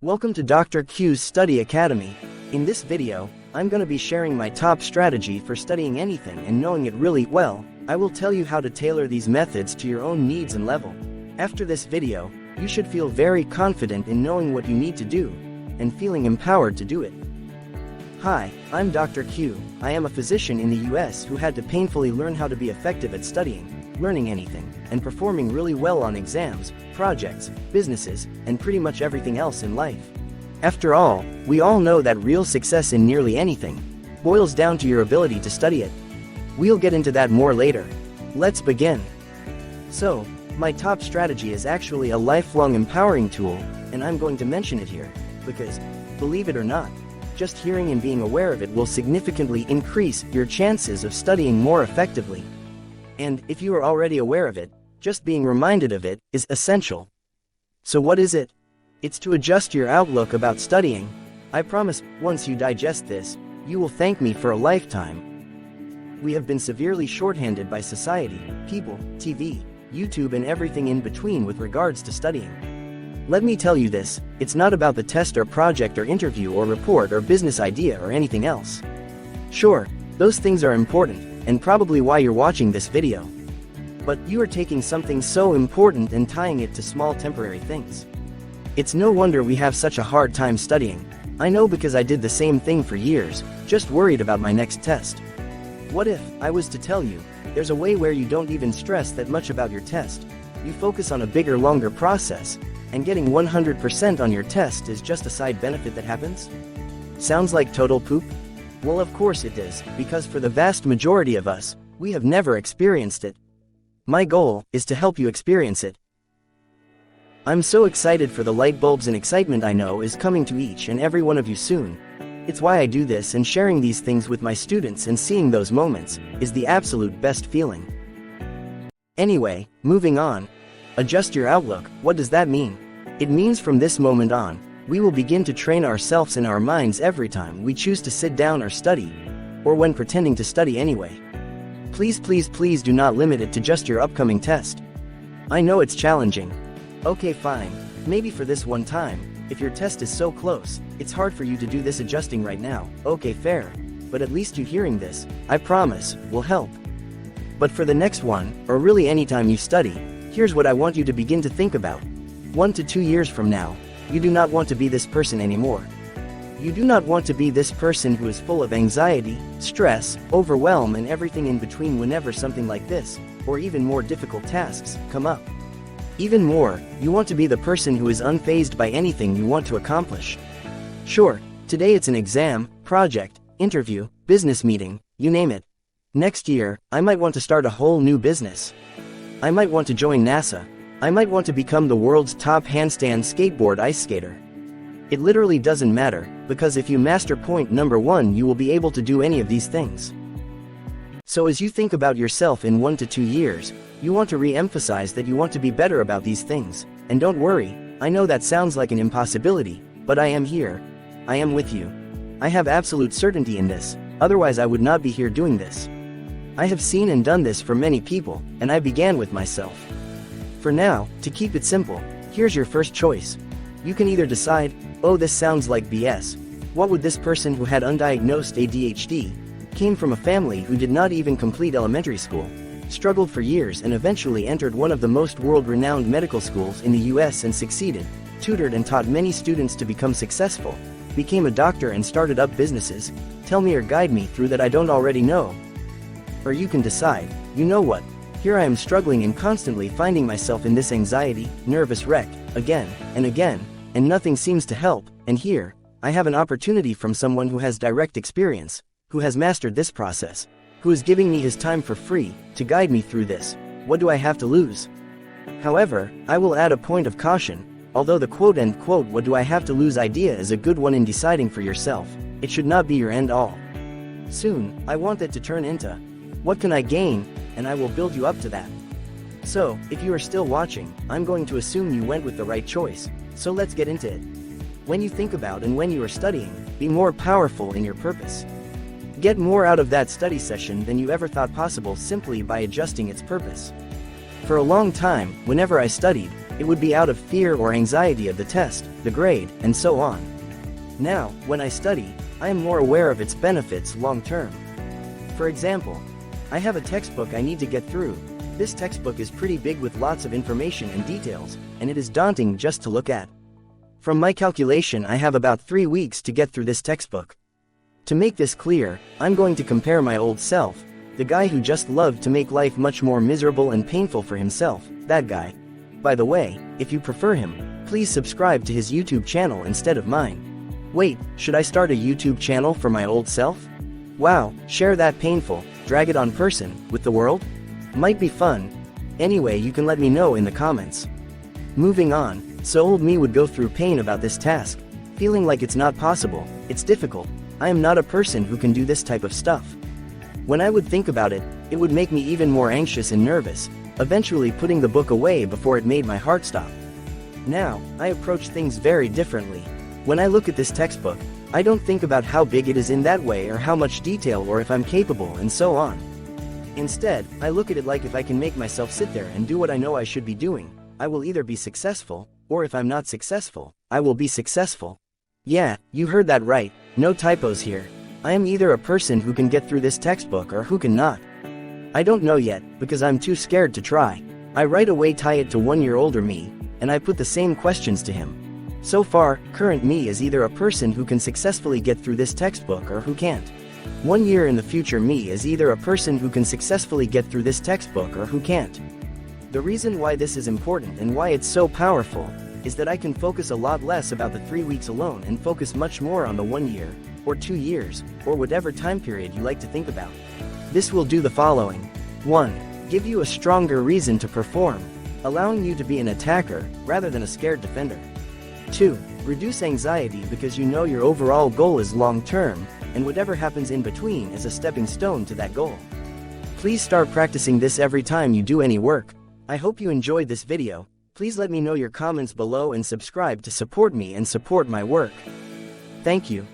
Welcome to Dr. Q's Study Academy. In this video, I'm going to be sharing my top strategy for studying anything and knowing it really well. I will tell you how to tailor these methods to your own needs and level. After this video, you should feel very confident in knowing what you need to do, and feeling empowered to do it. Hi, I'm Dr. Q. I am a physician in the US who had to painfully learn how to be effective at studying, learning anything, and performing really well on exams, projects, businesses, and pretty much everything else in life. After all, we all know that real success in nearly anything boils down to your ability to study it. We'll get into that more later. Let's begin. So, my top strategy is actually a lifelong empowering tool, and I'm going to mention it here, because, believe it or not, just hearing and being aware of it will significantly increase your chances of studying more effectively. And if you are already aware of it, just being reminded of it is essential. So what is it? It's to adjust your outlook about studying. I promise, once you digest this, you will thank me for a lifetime. We have been severely shorthanded by society, people, TV, YouTube and everything in between with regards to studying. Let me tell you this, it's not about the test or project or interview or report or business idea or anything else. Sure, those things are important, and probably why you're watching this video. But you are taking something so important and tying it to small temporary things. It's no wonder we have such a hard time studying. I know because I did the same thing for years, just worried about my next test. What if I was to tell you, there's a way where you don't even stress that much about your test. You focus on a bigger, longer process, and getting 100% on your test is just a side benefit that happens? Sounds like total poop? Well, of course it is, because for the vast majority of us, we have never experienced it. My goal is to help you experience it. I'm so excited for the light bulbs and excitement I know is coming to each and every one of you soon. It's why I do this, and sharing these things with my students and seeing those moments is the absolute best feeling. Anyway, moving on. Adjust your outlook. What does that mean? It means from this moment on, we will begin to train ourselves in our minds every time we choose to sit down or study, or when pretending to study anyway. Please do not limit it to just your upcoming test. I know it's challenging. Okay, fine, maybe for this one time, if your test is so close, it's hard for you to do this adjusting right now. Okay, fair, but at least you hearing this, I promise, will help. But for the next one, or really anytime you study, here's what I want you to begin to think about. 1 to 2 years from now, you do not want to be this person anymore. You do not want to be this person who is full of anxiety, stress, overwhelm and everything in between whenever something like this, or even more difficult tasks, come up. Even more, you want to be the person who is unfazed by anything you want to accomplish. Sure, today it's an exam, project, interview, business meeting, you name it. Next year, I might want to start a whole new business. I might want to join NASA. I might want to become the world's top handstand skateboard ice skater. It literally doesn't matter, because if you master point number 1, you will be able to do any of these things. So as you think about yourself in 1 to 2 years, you want to re-emphasize that you want to be better about these things. And don't worry, I know that sounds like an impossibility, but I am here. I am with you. I have absolute certainty in this, otherwise I would not be here doing this. I have seen and done this for many people, and I began with myself. For now, to keep it simple, here's your first choice. You can either decide, oh, this sounds like BS. What would this person who had undiagnosed ADHD, came from a family who did not even complete elementary school, struggled for years and eventually entered one of the most world-renowned medical schools in the US and succeeded, tutored and taught many students to become successful, became a doctor and started up businesses, tell me or guide me through that I don't already know. Or you can decide, you know what? Here I am struggling and constantly finding myself in this anxiety, nervous wreck, again, and nothing seems to help, and here, I have an opportunity from someone who has direct experience, who has mastered this process, who is giving me his time for free, to guide me through this. What do I have to lose? However, I will add a point of caution, although the quote-unquote what do I have to lose idea is a good one in deciding for yourself, it should not be your end all. Soon, I want that to turn into, what can I gain? And I will build you up to that. So, if you are still watching, I'm going to assume you went with the right choice, so let's get into it. When you think about and when you are studying, be more powerful in your purpose. Get more out of that study session than you ever thought possible simply by adjusting its purpose. For a long time, whenever I studied, It would be out of fear or anxiety of the test, the grade, and so on. Now, when I study, I am more aware of its benefits long term. For example, I have a textbook I need to get through. This textbook is pretty big with lots of information and details, and it is daunting just to look at. From my calculation, I have about 3 weeks to get through this textbook. To make this clear, I'm going to compare my old self, the guy who just loved to make life much more miserable and painful for himself, that guy. By the way, if you prefer him, please subscribe to his YouTube channel instead of mine. Wait, should I start a YouTube channel for my old self? Wow, share that painful, drag it on person, with the world? Might be fun. Anyway, you can let me know in the comments. Moving on, so old me would go through pain about this task, feeling like it's not possible, it's difficult, I am not a person who can do this type of stuff. When I would think about it, it would make me even more anxious and nervous, eventually putting the book away before it made my heart stop. Now, I approach things very differently. When I look at this textbook, I don't think about how big it is in that way or how much detail or if I'm capable and so on. Instead, I look at it like if I can make myself sit there and do what I know I should be doing, I will either be successful, or if I'm not successful, I will be successful. Yeah, you heard that right, no typos here. I am either a person who can get through this textbook or who cannot. I don't know yet, because I'm too scared to try. I right away tie it to 1 year older me, and I put the same questions to him. So far, current me is either a person who can successfully get through this textbook or who can't. 1 year in the future me is either a person who can successfully get through this textbook or who can't. The reason why this is important and why it's so powerful is that I can focus a lot less about the 3 weeks alone and focus much more on the 1 year, or 2 years, or whatever time period you like to think about. This will do the following. 1. Give you a stronger reason to perform, allowing you to be an attacker rather than a scared defender. 2. Reduce anxiety because you know your overall goal is long-term, and whatever happens in between is a stepping stone to that goal. Please start practicing this every time you do any work. I hope you enjoyed this video. Please let me know your comments below and subscribe to support me and support my work. Thank you.